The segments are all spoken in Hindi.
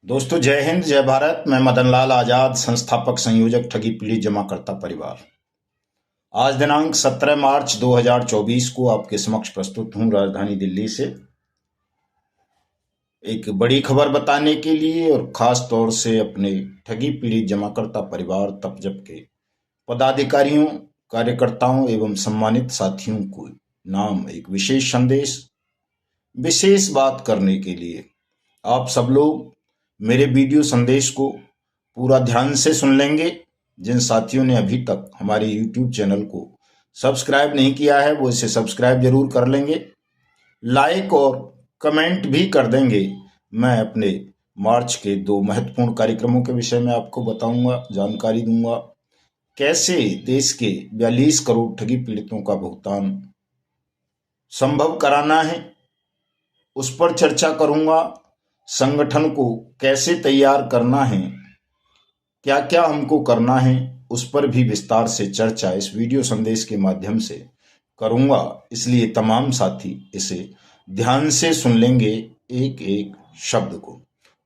दोस्तों, जय हिंद, जय भारत। मैं मदन लाल आजाद, संस्थापक संयोजक ठगी पीड़ित जमाकर्ता परिवार। आज दिनांक 17 मार्च 2024 को आपके समक्ष प्रस्तुत हूं राजधानी दिल्ली से एक बड़ी खबर बताने के लिए, और खास तौर से अपने ठगी पीड़ित जमाकर्ता परिवार तपजप के पदाधिकारियों, कार्यकर्ताओं एवं सम्मानित साथियों को नाम एक विशेष संदेश, विशेष बात करने के लिए। आप सब लोग मेरे वीडियो संदेश को पूरा ध्यान से सुन लेंगे। जिन साथियों ने अभी तक हमारे YouTube चैनल को सब्सक्राइब नहीं किया है वो इसे सब्सक्राइब जरूर कर लेंगे, लाइक और कमेंट भी कर देंगे। मैं अपने मार्च के 2 महत्वपूर्ण कार्यक्रमों के विषय में आपको बताऊंगा, जानकारी दूंगा। कैसे देश के 42 करोड़ ठगी पीड़ितों का भुगतान संभव कराना है, उस पर चर्चा करूंगा। संगठन को कैसे तैयार करना है, क्या क्या हमको करना है, उस पर भी विस्तार से चर्चा इस वीडियो संदेश के माध्यम से करूंगा। इसलिए तमाम साथी इसे ध्यान से सुन लेंगे, एक एक शब्द को।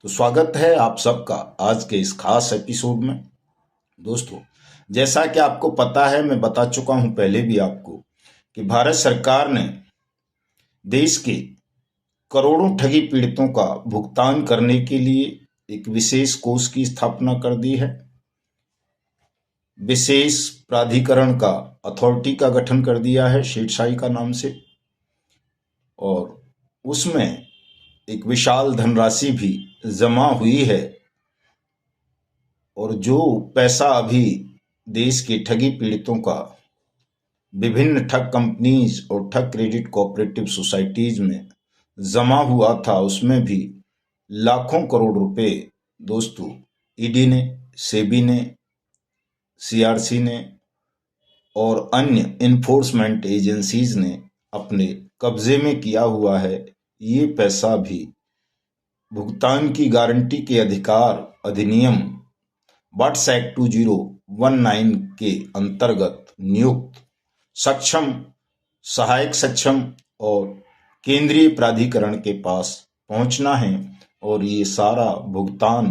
तो स्वागत है आप सबका आज के इस खास एपिसोड में। दोस्तों, जैसा कि आपको पता है, मैं बता चुका हूं पहले भी आपको कि भारत सरकार ने देश के करोड़ों ठगी पीड़ितों का भुगतान करने के लिए एक विशेष कोष की स्थापना कर दी है। विशेष प्राधिकरण का, अथॉरिटी का गठन कर दिया है शेरशाही का नाम से, और उसमें एक विशाल धनराशि भी जमा हुई है। और जो पैसा अभी देश के ठगी पीड़ितों का विभिन्न ठग कंपनीज और ठग क्रेडिट कोऑपरेटिव सोसाइटीज में जमा हुआ था, उसमें भी लाखों करोड़ रुपए दोस्तों ईडी ने, सेबी ने, सीआरसी ने और अन्य इन्फोर्समेंट एजेंसीज ने अपने कब्जे में किया हुआ है। ये पैसा भी भुगतान की गारंटी के अधिकार अधिनियम बट्स एक्ट 2019 के अंतर्गत नियुक्त सक्षम, सहायक सक्षम और केंद्रीय प्राधिकरण के पास पहुंचना है। और ये सारा भुगतान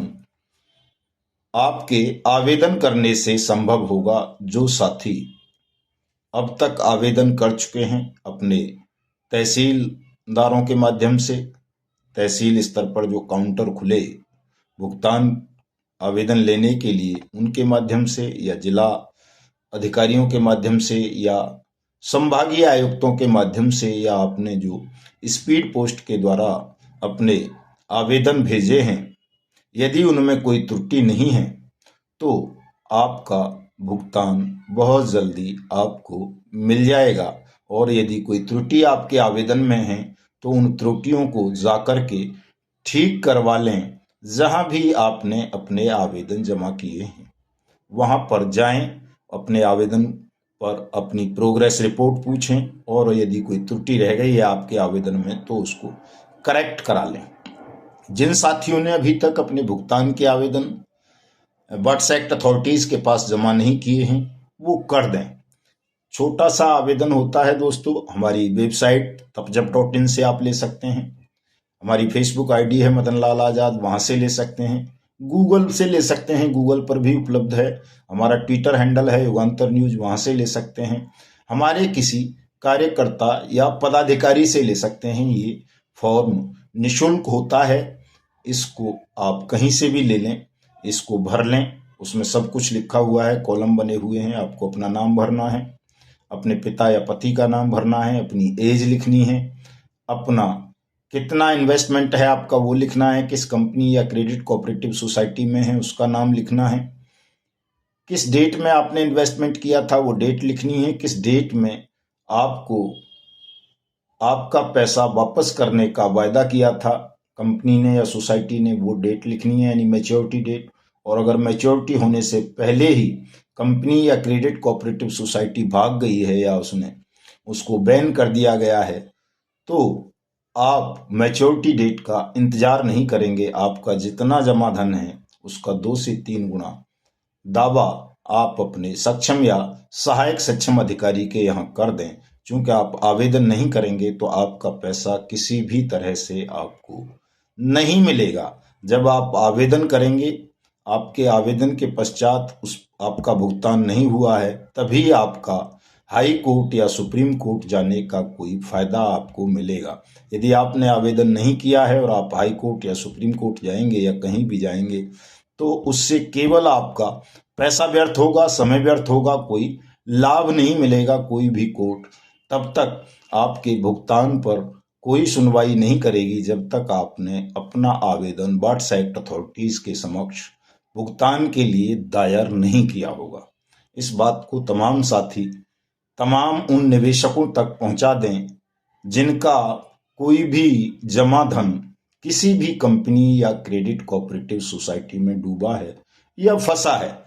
आपके आवेदन करने से संभव होगा। जो साथी अब तक आवेदन कर चुके हैं अपने तहसीलदारों के माध्यम से, तहसील स्तर पर जो काउंटर खुले भुगतान आवेदन लेने के लिए, उनके माध्यम से, या जिला अधिकारियों के माध्यम से, या संभागीय आयुक्तों के माध्यम से, या आपने जो स्पीड पोस्ट के द्वारा अपने आवेदन भेजे हैं, यदि उनमें कोई त्रुटि नहीं है तो आपका भुगतान बहुत जल्दी आपको मिल जाएगा। और यदि कोई त्रुटि आपके आवेदन में है तो उन त्रुटियों को जाकर के ठीक करवा लें। जहां भी आपने अपने आवेदन जमा किए हैं वहां पर जाएं, अपने आवेदन पर अपनी प्रोग्रेस रिपोर्ट पूछें, और यदि कोई त्रुटि रह गई है आपके आवेदन में तो उसको करेक्ट करा लें। जिन साथियों ने अभी तक अपने भुगतान के आवेदन बट्स एक्ट अथॉरिटीज के पास जमा नहीं किए हैं वो कर दें। छोटा सा आवेदन होता है दोस्तों। हमारी वेबसाइट तपजप.in से आप ले सकते हैं। हमारी फेसबुक आईडी है मदन लाल आजाद, वहां से ले सकते हैं। गूगल से ले सकते हैं, गूगल पर भी उपलब्ध है। हमारा ट्विटर हैंडल है युगांतर न्यूज, वहां से ले सकते हैं। हमारे किसी कार्यकर्ता या पदाधिकारी से ले सकते हैं। ये फॉर्म निशुल्क होता है, इसको आप कहीं से भी ले लें, इसको भर लें। उसमें सब कुछ लिखा हुआ है, कॉलम बने हुए हैं। आपको अपना नाम भरना है, अपने पिता या पति का नाम भरना है, अपनी एज लिखनी है, अपना कितना इन्वेस्टमेंट है आपका वो लिखना है, किस कंपनी या क्रेडिट कोऑपरेटिव सोसाइटी में है उसका नाम लिखना है, किस डेट में आपने इन्वेस्टमेंट किया था वो डेट लिखनी है, किस डेट में आपको आपका पैसा वापस करने का वायदा किया था कंपनी ने या सोसाइटी ने, वो डेट लिखनी है, यानी मैच्योरिटी डेट। और अगर मैच्योरिटी होने से पहले ही कंपनी या क्रेडिट कोऑपरेटिव सोसाइटी भाग गई है या उसने उसको बैन कर दिया गया है तो आप मैच्योरिटी डेट का इंतजार नहीं करेंगे। आपका जितना जमा धन है उसका 2 से 3 गुना दावा आप अपने सक्षम या सहायक सक्षम अधिकारी के यहाँ कर दें। चूंकि आप आवेदन नहीं करेंगे तो आपका पैसा किसी भी तरह से आपको नहीं मिलेगा। जब आप आवेदन करेंगे, आपके आवेदन के पश्चात उस आपका भुगतान नहीं हुआ है, तभी आपका हाई कोर्ट या सुप्रीम कोर्ट जाने का कोई फायदा आपको मिलेगा। यदि आपने आवेदन नहीं किया है और आप हाई कोर्ट या सुप्रीम कोर्ट जाएंगे या कहीं भी जाएंगे, तो उससे केवल आपका पैसा व्यर्थ होगा, समय व्यर्थ होगा, कोई लाभ नहीं मिलेगा। कोई भी कोर्ट तब तक आपके भुगतान पर कोई सुनवाई नहीं करेगी जब तक आपने अपना आवेदन बर्ड्स एक्ट अथॉरिटीज के समक्ष भुगतान के लिए दायर नहीं किया होगा। इस बात को तमाम साथी, तमाम उन निवेशकों तक पहुंचा दें जिनका कोई भी जमा धन किसी भी कंपनी या क्रेडिट कोऑपरेटिव सोसाइटी में डूबा है या फंसा है।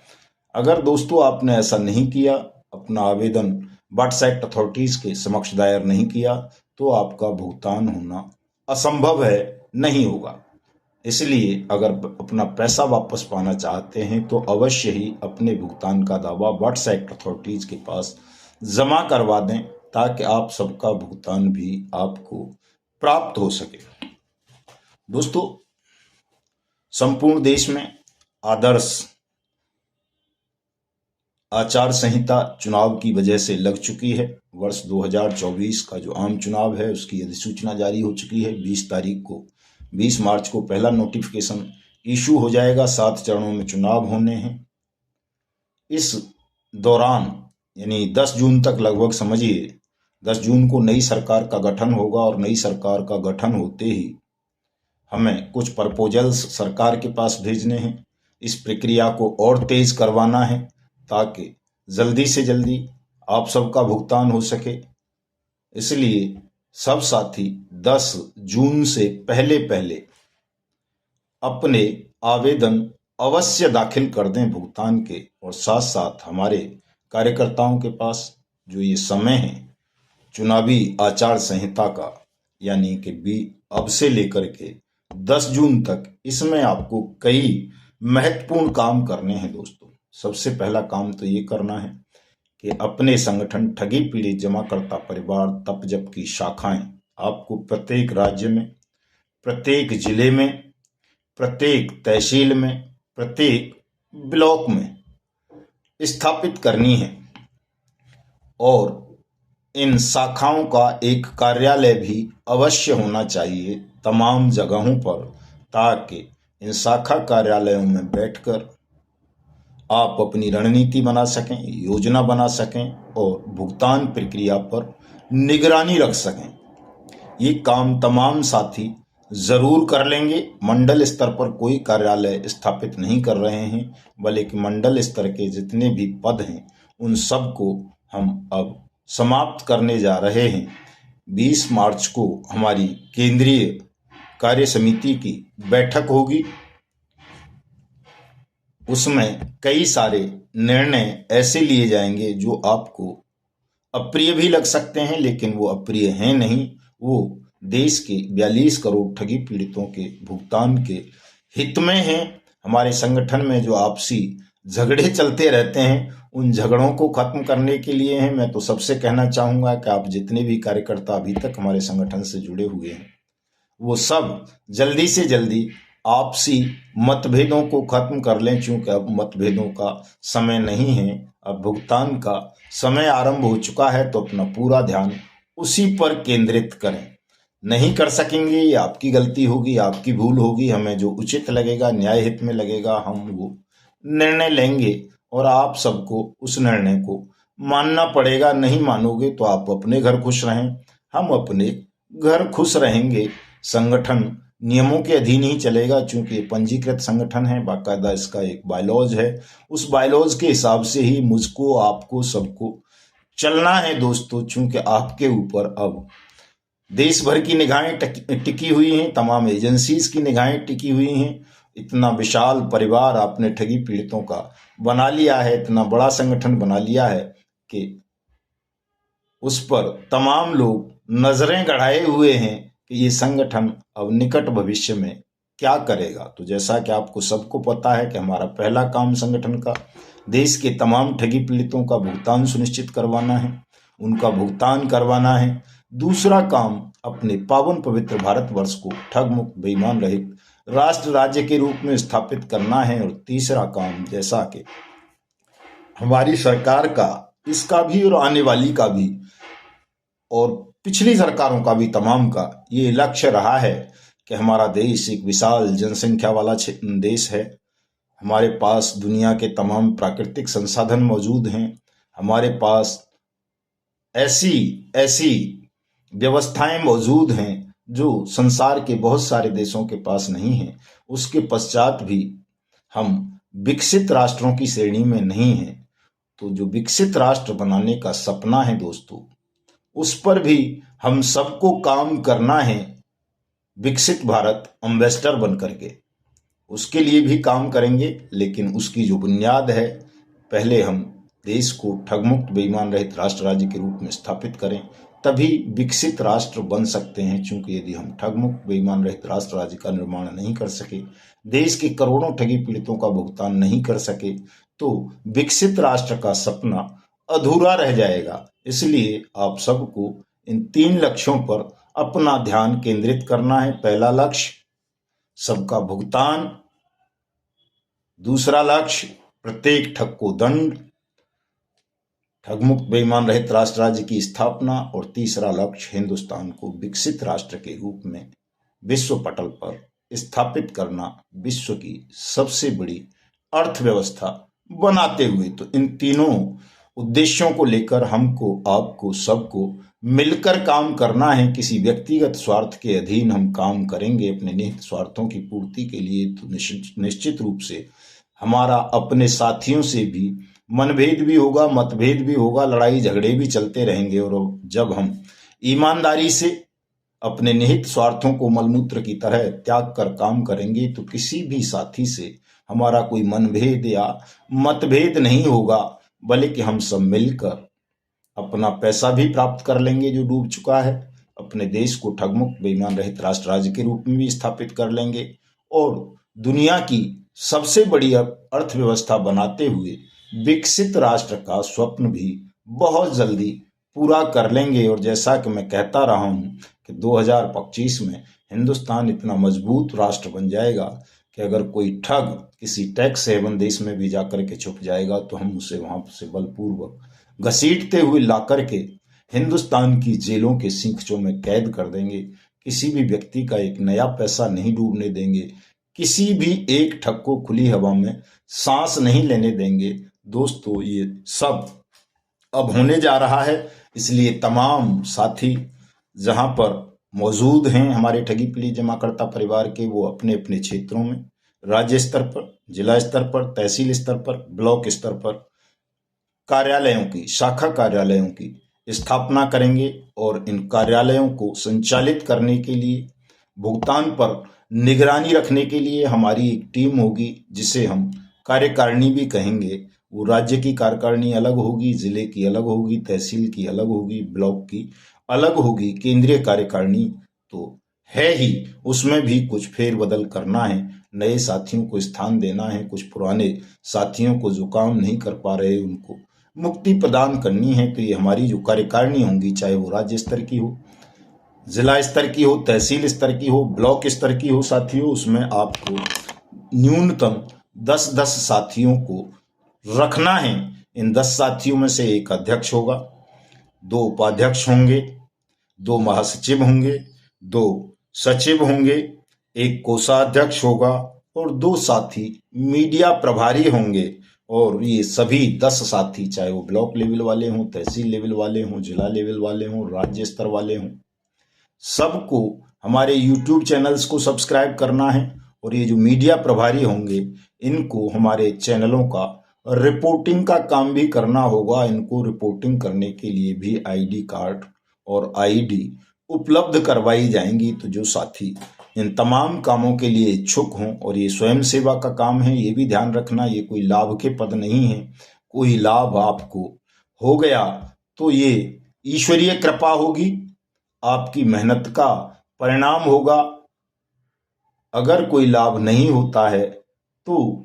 अगर दोस्तों आपने ऐसा नहीं किया, अपना आवेदन बर्ड्स एक्ट अथॉरिटीज के समक्ष दायर नहीं किया, तो आपका भुगतान होना असंभव है, नहीं होगा। इसलिए अगर अपना पैसा वापस पाना चाहते हैं तो अवश्य ही अपने भुगतान का दावा बर्ड्स एक्ट अथॉरिटीज के पास जमा करवा दें, ताकि आप सबका भुगतान भी आपको प्राप्त हो सके। दोस्तों, संपूर्ण देश में आदर्श आचार संहिता चुनाव की वजह से लग चुकी है। वर्ष 2024 का जो आम चुनाव है उसकी अधिसूचना जारी हो चुकी है। 20 मार्च को पहला नोटिफिकेशन इशू हो जाएगा। 7 चरणों में चुनाव होने हैं। इस दौरान यानी 10 जून तक लगभग समझिए, 10 जून को नई सरकार का गठन होगा और नई सरकार का गठन होते ही हमें कुछ प्रपोजल्स सरकार के पास भेजने हैं। इस प्रक्रिया को और तेज करवाना है ताकि जल्दी से जल्दी आप सबका भुगतान हो सके। इसलिए सब साथी 10 जून से पहले पहले अपने आवेदन अवश्य दाखिल कर दें भुगतान के, और साथ साथ हमारे कार्यकर्ताओं के पास जो ये समय है चुनावी आचार संहिता का, यानी कि अब से लेकर के 10 जून तक, इसमें आपको कई महत्वपूर्ण काम करने हैं दोस्तों। सबसे पहला काम तो ये करना है कि अपने संगठन ठगी पीड़ित जमाकर्ता परिवार तपजप की शाखाएं आपको प्रत्येक राज्य में, प्रत्येक जिले में, प्रत्येक तहसील में, प्रत्येक ब्लॉक में स्थापित करनी है, और इन शाखाओं का एक कार्यालय भी अवश्य होना चाहिए तमाम जगहों पर, ताकि इन शाखा कार्यालयों में बैठकर आप अपनी रणनीति बना सकें, योजना बना सकें और भुगतान प्रक्रिया पर निगरानी रख सकें। ये काम तमाम साथी जरूर कर लेंगे। मंडल स्तर पर कोई कार्यालय स्थापित नहीं कर रहे हैं, बल्कि मंडल स्तर के जितने भी पद हैं उन सब को हम अब समाप्त करने जा रहे हैं। 20 मार्च को हमारी केंद्रीय कार्य समिति की बैठक होगी। उसमें कई सारे निर्णय ऐसे लिए जाएंगे जो आपको अप्रिय भी लग सकते हैं, लेकिन वो अप्रिय हैं नहीं। वो देश के 42 करोड़ ठगी पीड़ितों के भुगतान के हित में हैं। हमारे संगठन में जो आपसी झगड़े चलते रहते हैं, उन झगड़ों को खत्म करने के लिए हैं। मैं तो सबसे कहना चाहूँगा कि आप जितने भी कार्यकर्ता अभी तक हमारे संगठन से जुड़े हुए हैं, वो सब जल्दी से जल्दी आपसी मतभेदों को खत्म कर लें, क्योंकि अब मतभेदों का समय नहीं है, अब भुगतान का समय आरंभ हो चुका है। तो अपना पूरा ध्यान उसी पर केंद्रित करें। नहीं कर सकेंगे, ये आपकी गलती होगी, आपकी भूल होगी। हमें जो उचित लगेगा, न्याय हित में लगेगा, हम वो निर्णय लेंगे और आप सबको उस निर्णय को मानना पड़ेगा। नहीं मानोगे तो आप अपने घर खुश रहें, हम अपने घर खुश रहेंगे। संगठन नियमों के अधीन ही चलेगा, चूंकि ये पंजीकृत संगठन है, बाकायदा इसका एक बायलॉज है। उस बायलॉज के हिसाब से ही मुझको, आपको, सबको चलना है दोस्तों। चूंकि आपके ऊपर अब देश भर की निगाहें टिकी हुई हैं, तमाम एजेंसीज की निगाहें टिकी हुई हैं। इतना विशाल परिवार आपने ठगी पीड़ितों का बना लिया है, इतना बड़ा संगठन बना लिया है कि उस पर तमाम लोग नजरें गड़ाए हुए हैं कि ये संगठन अब निकट भविष्य में क्या करेगा। तो जैसा कि आपको सबको पता है कि हमारा पहला काम संगठन का देश के तमाम ठगी पीड़ितों का भुगतान सुनिश्चित करवाना है, उनका भुगतान करवाना है। दूसरा काम अपने पावन पवित्र भारतवर्ष को ठग मुक्त, बेईमान रहित राष्ट्र राज्य के रूप में स्थापित करना है। और तीसरा काम, जैसा कि हमारी सरकार का, इसका भी और आने वाली का भी और पिछली सरकारों का भी, तमाम का ये लक्ष्य रहा है कि हमारा देश एक विशाल जनसंख्या वाला देश है। हमारे पास दुनिया के तमाम प्राकृतिक संसाधन मौजूद हैं। हमारे पास ऐसी ऐसी व्यवस्थाएं मौजूद हैं जो संसार के बहुत सारे देशों के पास नहीं हैं। उसके पश्चात भी हम विकसित राष्ट्रों की श्रेणी में नहीं हैं। तो जो विकसित राष्ट्र बनाने का सपना है दोस्तों, उस पर भी हम सबको काम करना है। विकसित भारत एम्बेसडर बन करके उसके लिए भी काम करेंगे, लेकिन उसकी जो बुनियाद है, पहले हम देश को ठगमुक्त बेईमान रहित राष्ट्र राज्य के रूप में स्थापित करें, तभी विकसित राष्ट्र बन सकते हैं। क्योंकि यदि हम ठगमुक्त बेईमान रहित राष्ट्र राज्य का निर्माण नहीं कर सके, देश के करोड़ों ठगी पीड़ितों का भुगतान नहीं कर सके, तो विकसित राष्ट्र का सपना अधूरा रह जाएगा। इसलिए आप सबको इन 3 लक्ष्यों पर अपना ध्यान केंद्रित करना है। पहला लक्ष्य सबका भुगतान, दूसरा लक्ष्य प्रत्येक ठग को दंड, ठगमुक्त बेईमान रहित राष्ट्र राज्य की स्थापना, और तीसरा लक्ष्य हिंदुस्तान को विकसित राष्ट्र के रूप में विश्व पटल पर स्थापित करना, विश्व की सबसे बड़ी अर्थव्यवस्था बनाते हुए। तो इन तीनों उद्देश्यों को लेकर हमको, आपको, सबको मिलकर काम करना है। किसी व्यक्तिगत स्वार्थ के अधीन हम काम करेंगे अपने निहित स्वार्थों की पूर्ति के लिए, तो निश्चित रूप से हमारा अपने साथियों से भी मनभेद भी होगा, मतभेद भी होगा, लड़ाई झगड़े भी चलते रहेंगे। और जब हम ईमानदारी से अपने निहित स्वार्थों को मलमूत्र की तरह त्याग कर काम करेंगे, तो किसी भी साथी से हमारा कोई मनभेद या मतभेद नहीं होगा, बल्कि हम सब मिलकर अपना पैसा भी प्राप्त कर लेंगे जो डूब चुका है, अपने देश को ठगमुक्त बेईमान रहित राष्ट्र राज्य के रूप में भी स्थापित कर लेंगे, और दुनिया की सबसे बड़ी अर्थव्यवस्था बनाते हुए विकसित राष्ट्र का स्वप्न भी बहुत जल्दी पूरा कर लेंगे। और जैसा कि मैं कहता रहा हूं कि 2025 में हिंदुस्तान इतना मजबूत राष्ट्र बन जाएगा कि अगर कोई ठग किसी टैक्स हेवन देश में भी जाकर के छुप जाएगा, तो हम उसे वहां से बलपूर्वक घसीटते हुए ला करके हिंदुस्तान की जेलों के सींखों में कैद कर देंगे। किसी भी व्यक्ति का एक नया पैसा नहीं डूबने देंगे, किसी भी एक ठग को खुली हवा में सांस नहीं लेने देंगे। दोस्तों, ये सब अब होने जा रहा है। इसलिए तमाम साथी जहां पर मौजूद हैं हमारे ठगी पीड़ित जमाकर्ता परिवार के, वो अपने अपने क्षेत्रों में राज्य स्तर पर, जिला स्तर पर, तहसील स्तर पर, ब्लॉक स्तर पर कार्यालयों की, शाखा कार्यालयों की स्थापना करेंगे। और इन कार्यालयों को संचालित करने के लिए, भुगतान पर निगरानी रखने के लिए हमारी एक टीम होगी, जिसे हम कार्यकारिणी भी कहेंगे। वो राज्य की कार्यकारिणी अलग होगी, जिले की अलग होगी, तहसील की अलग होगी, ब्लॉक की अलग होगी, केंद्रीय कार्यकारिणी तो है ही, उसमें भी कुछ फेरबदल करना है, नए साथियों को स्थान देना है, कुछ पुराने साथियों को जो काम नहीं कर पा रहे उनको मुक्ति प्रदान करनी है। तो ये हमारी जो कार्यकारिणी होंगी, चाहे वो राज्य स्तर की हो, जिला स्तर की हो, तहसील स्तर की हो, ब्लॉक स्तर की हो साथियों, उसमें आपको न्यूनतम 10-10 साथियों को रखना है। इन 10 साथियों में से एक अध्यक्ष होगा, 2 उपाध्यक्ष होंगे, 2 महासचिव होंगे, 2 सचिव होंगे, 1 कोषाध्यक्ष होगा, और 2 साथी मीडिया प्रभारी होंगे। और ये सभी 10 साथी, चाहे वो ब्लॉक लेवल वाले हों, तहसील लेवल वाले हों, जिला लेवल वाले हों, राज्य स्तर वाले हों, सबको हमारे YouTube चैनल्स को सब्सक्राइब करना है। और ये जो मीडिया प्रभारी होंगे, इनको हमारे चैनलों का रिपोर्टिंग का काम भी करना होगा। इनको रिपोर्टिंग करने के लिए भी ID कार्ड और ID उपलब्ध करवाई जाएंगी। तो जो साथी इन तमाम कामों के लिए इच्छुक हों, और ये स्वयं सेवा का काम है, ये भी ध्यान रखना, ये कोई लाभ के पद नहीं है। कोई लाभ आपको हो गया तो ये ईश्वरीय कृपा होगी, आपकी मेहनत का परिणाम होगा। अगर कोई लाभ नहीं होता है तो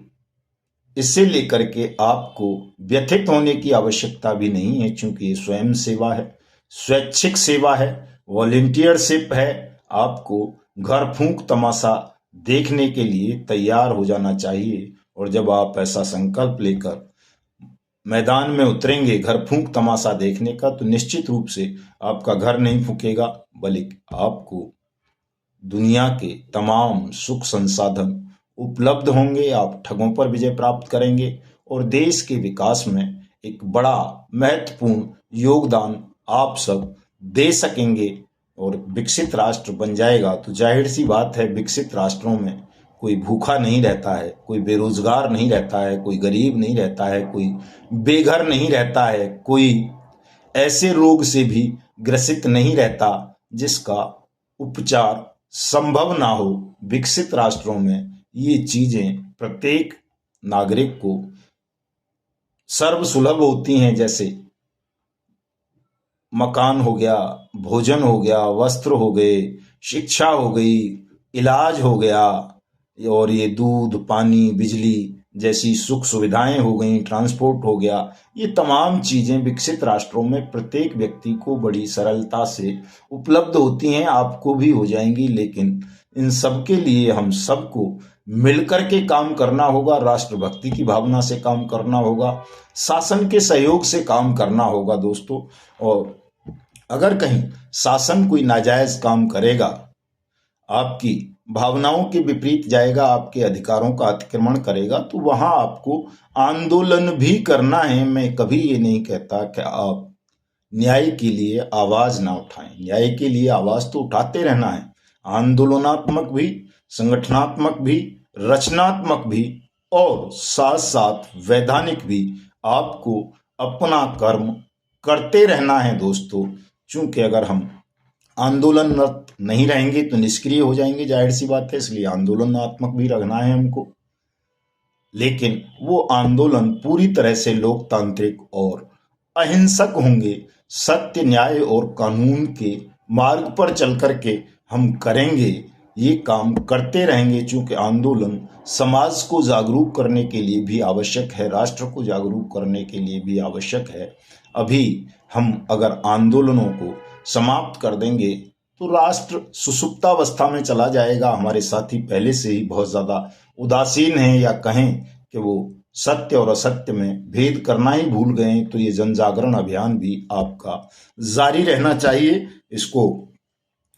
इसे लेकर के आपको व्यथित होने की आवश्यकता भी नहीं है, क्योंकि ये स्वयं सेवा है, स्वैच्छिक सेवा है, वॉलेंटियरशिप है। आपको घर फूंक तमाशा देखने के लिए तैयार हो जाना चाहिए। और जब आप ऐसा संकल्प लेकर मैदान में उतरेंगे घर फूंक तमाशा देखने का, तो निश्चित रूप से आपका घर नहीं फूकेगा, बल्कि आपको दुनिया के तमाम सुख संसाधन उपलब्ध होंगे। आप ठगों पर विजय प्राप्त करेंगे और देश के विकास में एक बड़ा महत्वपूर्ण योगदान आप सब दे सकेंगे और विकसित राष्ट्र बन जाएगा। तो जाहिर सी बात है, विकसित राष्ट्रों में कोई भूखा नहीं रहता है, कोई बेरोजगार नहीं रहता है, कोई गरीब नहीं रहता है, कोई बेघर नहीं रहता है, कोई ऐसे रोग से भी ग्रसित नहीं रहता जिसका उपचार संभव ना हो। विकसित राष्ट्रों में ये चीजें प्रत्येक नागरिक को सर्वसुलभ होती हैं, जैसे मकान हो गया, भोजन हो गया, वस्त्र हो गए, शिक्षा हो गई, इलाज हो गया, और ये दूध, पानी, बिजली जैसी सुख सुविधाएं हो गई, ट्रांसपोर्ट हो गया। ये तमाम चीजें विकसित राष्ट्रों में प्रत्येक व्यक्ति को बड़ी सरलता से उपलब्ध होती हैं, आपको भी हो जाएंगी। लेकिन इन सब के लिए हम सबको मिलकर के काम करना होगा, राष्ट्रभक्ति की भावना से काम करना होगा, शासन के सहयोग से काम करना होगा दोस्तों। और अगर कहीं शासन कोई नाजायज काम करेगा, आपकी भावनाओं के विपरीत जाएगा, आपके अधिकारों का अतिक्रमण करेगा, तो वहां आपको आंदोलन भी करना है। मैं कभी ये नहीं कहता कि आप न्याय के लिए आवाज ना उठाएं, न्याय के लिए आवाज तो उठाते रहना है, आंदोलनात्मक भी, संगठनात्मक भी, रचनात्मक भी, और साथ साथ वैधानिक भी। आपको अपना कर्म करते रहना है दोस्तों, क्योंकि अगर हम आंदोलनरत नहीं रहेंगे तो निष्क्रिय हो जाएंगे, जाहिर सी बात है। इसलिए आंदोलनात्मक भी रखना है हमको, लेकिन वो आंदोलन पूरी तरह से लोकतांत्रिक और अहिंसक होंगे। सत्य, न्याय और कानून के मार्ग पर चल करके हम करेंगे, ये काम करते रहेंगे, क्योंकि आंदोलन समाज को जागरूक करने के लिए भी आवश्यक है, राष्ट्र को जागरूक करने के लिए भी आवश्यक है। अभी हम अगर आंदोलनों को समाप्त कर देंगे तो राष्ट्र सुसुप्तावस्था में चला जाएगा। हमारे साथी पहले से ही बहुत ज्यादा उदासीन हैं, या कहें कि वो सत्य और असत्य में भेद करना ही भूल गए। तो ये जन जागरण अभियान भी आपका जारी रहना चाहिए, इसको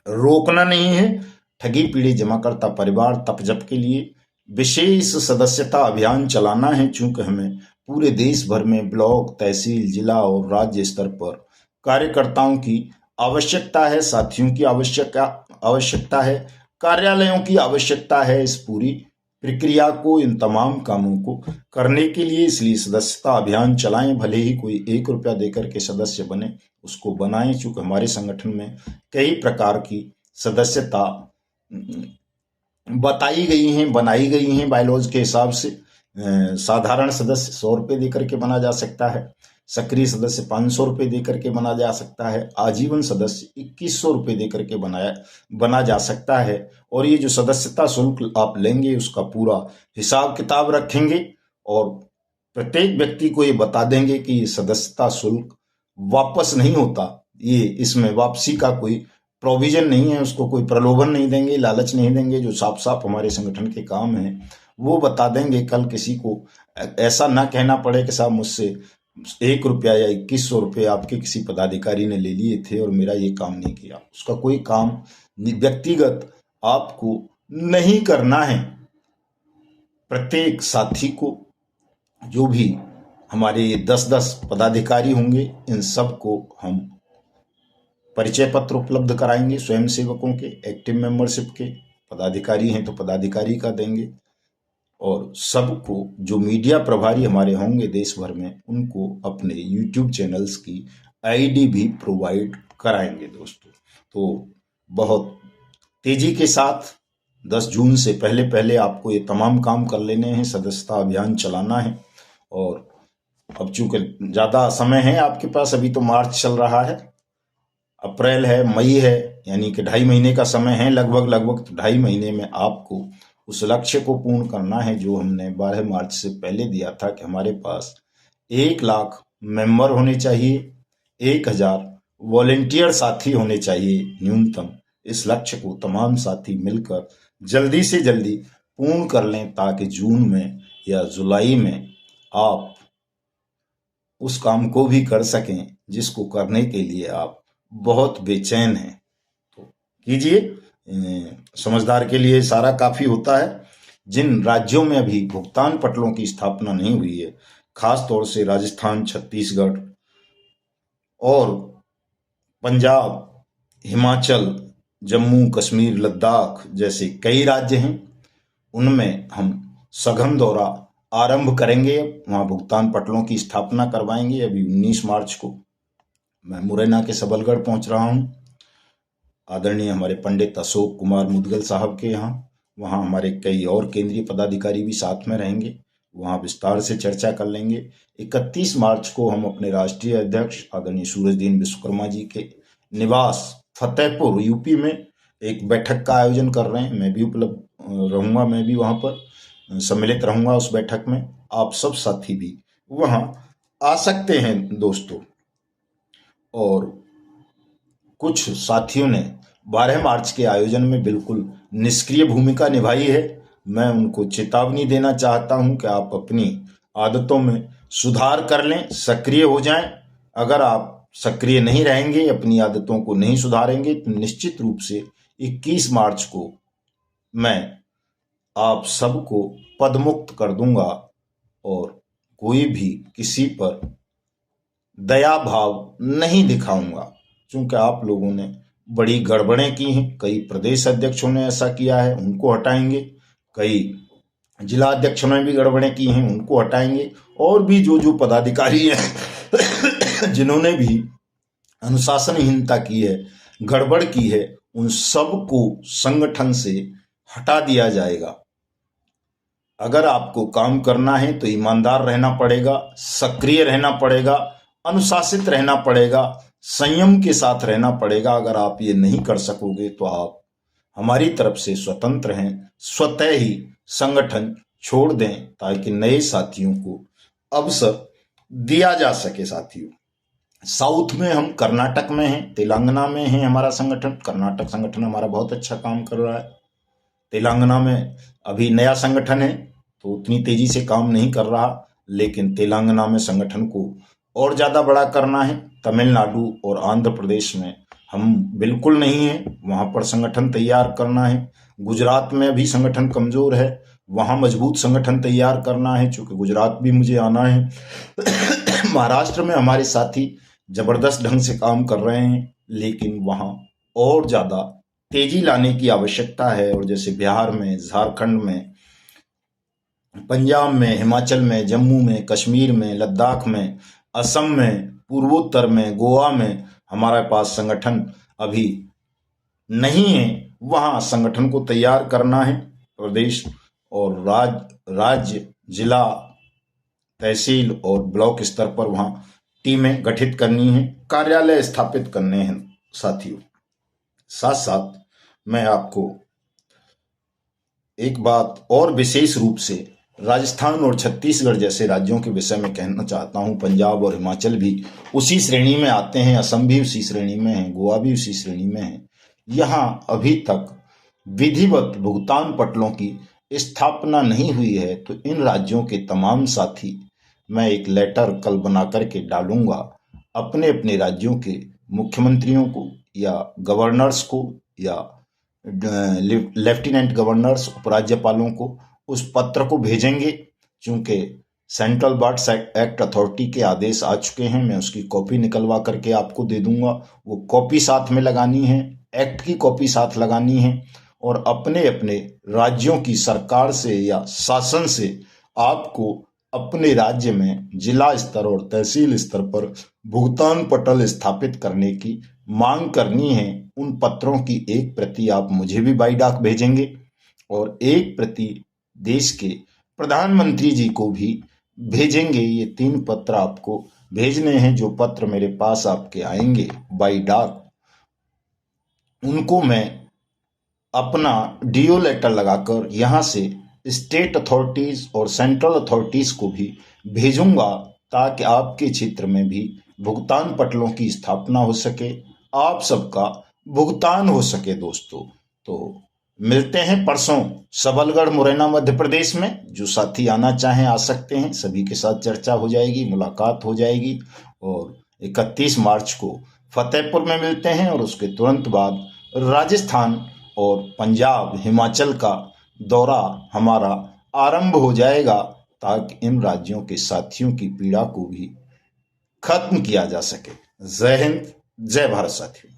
रोकना नहीं है। ठगी पीढ़ी जमाकर्ता परिवार तपजप के लिए विशेष सदस्यता अभियान चलाना है, चूंकि हमें पूरे देश भर में ब्लॉक, तहसील, जिला और राज्य स्तर पर कार्यकर्ताओं की आवश्यकता है, साथियों की आवश्यकता है, कार्यालयों की आवश्यकता है इस पूरी प्रक्रिया को, इन तमाम कामों को करने के लिए। इसलिए सदस्यता अभियान चलाएं, भले ही कोई 1 रुपया देकर के सदस्य बने, उसको बनाएं। चूंकि हमारे संगठन में कई प्रकार की सदस्यता बताई गई हैं, बनाई गई हैं बायलॉज के हिसाब से। साधारण सदस्य 100 रुपये देकर के बना जा सकता है, सक्रिय सदस्य 500 रुपये देकर के बना जा सकता है, आजीवन सदस्य 2100 रुपये देकर के बना जा सकता है। और ये जो सदस्यता शुल्क आप लेंगे उसका पूरा हिसाब किताब रखेंगे और प्रत्येक व्यक्ति को ये बता देंगे कि ये सदस्यता शुल्क वापस नहीं होता, ये इसमें वापसी का कोई प्रोविजन नहीं है, उसको कोई प्रलोभन नहीं देंगे, लालच नहीं देंगे। जो साफ साफ हमारे संगठन के काम है वो बता देंगे। कल किसी को ऐसा ना कहना पड़े कि साहब मुझसे 1 रुपया या 2100 रुपये आपके किसी पदाधिकारी ने ले लिए थे और मेरा ये काम नहीं किया। उसका कोई काम व्यक्तिगत आपको नहीं करना है। प्रत्येक साथी को, जो भी हमारे 10-10 पदाधिकारी होंगे, इन सब को हम परिचय पत्र उपलब्ध कराएंगे, स्वयं सेवकों के, एक्टिव मेंबरशिप के। पदाधिकारी हैं तो पदाधिकारी का देंगे, और सबको जो मीडिया प्रभारी हमारे होंगे देश भर में, उनको अपने यूट्यूब चैनल्स की आईडी भी प्रोवाइड कराएंगे दोस्तों। तो बहुत तेजी के साथ 10 जून से पहले पहले आपको ये तमाम काम कर लेने हैं, सदस्यता अभियान चलाना है। और अब चूंकि ज़्यादा समय है आपके पास, अभी तो मार्च चल रहा है, अप्रैल है, मई है, यानी कि 2.5 महीने का समय है लगभग। तो 2.5 महीने में आपको उस लक्ष्य को पूर्ण करना है जो हमने 12 मार्च से पहले दिया था कि हमारे पास 1 लाख मेंबर होने चाहिए, 1000 वॉलेंटियर साथी होने चाहिए न्यूनतम। इस लक्ष्य को तमाम साथी मिलकर जल्दी से जल्दी पूर्ण कर लें, ताकि जून में या जुलाई में आप उस काम को भी कर सकें जिसको करने के लिए आप बहुत बेचैन हैं। तो कीजिए। समझदार के लिए इशारा काफी होता है। जिन राज्यों में अभी भुगतान पटलों की स्थापना नहीं हुई है, खास तौर से राजस्थान, छत्तीसगढ़ और पंजाब, हिमाचल, जम्मू कश्मीर, लद्दाख जैसे कई राज्य हैं, उनमें हम सघन दौरा आरंभ करेंगे। वहां भुगतान पटलों की स्थापना करवाएंगे। अभी 19 मार्च को मैं मुरैना के सबलगढ़ पहुंच रहा हूं, आदरणीय हमारे पंडित अशोक कुमार मुदगल साहब के यहाँ। वहाँ हमारे कई और केंद्रीय पदाधिकारी भी साथ में रहेंगे, वहाँ विस्तार से चर्चा कर लेंगे। 31 मार्च को हम अपने राष्ट्रीय अध्यक्ष आदरणीय सूरजदीन विश्वकर्मा जी के निवास फतेहपुर यूपी में एक बैठक का आयोजन कर रहे हैं। मैं भी उपलब्ध रहूंगा, मैं भी वहाँ पर सम्मिलित रहूंगा उस बैठक में। आप सब साथी भी वहाँ आ सकते हैं दोस्तों। और कुछ साथियों ने 12 मार्च के आयोजन में बिल्कुल निष्क्रिय भूमिका निभाई है। मैं उनको चेतावनी देना चाहता हूं कि आप अपनी आदतों में सुधार कर लें, सक्रिय हो जाएं। अगर आप सक्रिय नहीं रहेंगे, अपनी आदतों को नहीं सुधारेंगे, तो निश्चित रूप से 21 मार्च को मैं आप सबको पदमुक्त कर दूंगा और कोई भी किसी पर दया भाव नहीं दिखाऊंगा, क्योंकि आप लोगों ने बड़ी गड़बड़ें की हैं। कई प्रदेश अध्यक्षों ने ऐसा किया है, उनको हटाएंगे। कई जिला अध्यक्षों ने भी गड़बड़ें की हैं, उनको हटाएंगे। और भी जो जो पदाधिकारी हैं जिन्होंने भी अनुशासनहीनता की है, गड़बड़ की है, उन सबको संगठन से हटा दिया जाएगा। अगर आपको काम करना है तो ईमानदार रहना पड़ेगा, सक्रिय रहना पड़ेगा, अनुशासित रहना पड़ेगा, संयम के साथ रहना पड़ेगा। अगर आप ये नहीं कर सकोगे तो आप हमारी तरफ से स्वतंत्र हैं, स्वतः ही संगठन छोड़ दें, ताकि नए साथियों को अवसर दिया जा सके। साथियों, साउथ में हम कर्नाटक में हैं, तेलंगाना में है हमारा संगठन। कर्नाटक संगठन हमारा बहुत अच्छा काम कर रहा है। तेलंगाना में अभी नया संगठन है तो उतनी तेजी से काम नहीं कर रहा, लेकिन तेलंगाना में संगठन को और ज्यादा बड़ा करना है। तमिलनाडु और आंध्र प्रदेश में हम बिल्कुल नहीं हैं, वहां पर संगठन तैयार करना है। गुजरात में भी संगठन कमजोर है, वहां मजबूत संगठन तैयार करना है, क्योंकि गुजरात भी मुझे आना है। महाराष्ट्र में हमारे साथी जबरदस्त ढंग से काम कर रहे हैं, लेकिन वहां और ज्यादा तेजी लाने की आवश्यकता है। और जैसे बिहार में, झारखंड में, पंजाब में, हिमाचल में, जम्मू में, कश्मीर में, लद्दाख में, असम में, पूर्वोत्तर में, गोवा में हमारे पास संगठन अभी नहीं है। वहां संगठन को तैयार करना है। प्रदेश और राज्य, जिला, तहसील और ब्लॉक स्तर पर वहां टीमें गठित करनी है, कार्यालय स्थापित करने हैं। साथियों, साथ साथ मैं आपको एक बात और विशेष रूप से राजस्थान और छत्तीसगढ़ जैसे राज्यों के विषय में कहना चाहता हूं। पंजाब और हिमाचल भी उसी श्रेणी में आते हैं, असम भी उसी श्रेणी में है, गोवा भी उसी श्रेणी में है। यहां अभी तक विधिवत भुगतान पटलों की स्थापना नहीं हुई है। तो इन राज्यों के तमाम साथी, मैं एक लेटर कल बना करके डालूंगा अपने अपने राज्यों के मुख्यमंत्रियों को या गवर्नर्स को या लेफ्टिनेंट गवर्नर्स, उपराज्यपालों को उस पत्र को भेजेंगे, क्योंकि सेंट्रल बर्ड्स एक्ट अथॉरिटी के आदेश आ चुके हैं। मैं उसकी कॉपी निकलवा करके आपको दे दूंगा। वो कॉपी साथ में लगानी है, एक्ट की कॉपी साथ लगानी है, और अपने अपने राज्यों की सरकार से या शासन से आपको अपने राज्य में जिला स्तर और तहसील स्तर पर भुगतान पटल स्थापित करने की मांग करनी है। उन पत्रों की एक प्रति आप मुझे भी बाई डाक भेजेंगे और एक प्रति देश के प्रधानमंत्री जी को भी भेजेंगे। ये 3 पत्र आपको भेजने हैं। जो पत्र मेरे पास आपके आएंगे बाई डाक, उनको मैं अपना डीओ लेटर लगाकर यहां से स्टेट अथॉरिटीज और सेंट्रल अथॉरिटीज को भी भेजूंगा, ताकि आपके क्षेत्र में भी भुगतान पटलों की स्थापना हो सके, आप सबका भुगतान हो सके। दोस्तों, तो मिलते हैं परसों सबलगढ़ मुरैना मध्य प्रदेश में। जो साथी आना चाहें आ सकते हैं, सभी के साथ चर्चा हो जाएगी, मुलाकात हो जाएगी। और 31 मार्च को फतेहपुर में मिलते हैं और उसके तुरंत बाद राजस्थान और पंजाब हिमाचल का दौरा हमारा आरंभ हो जाएगा, ताकि इन राज्यों के साथियों की पीड़ा को भी खत्म किया जा सके। जय हिंद, जय भारत साथियों।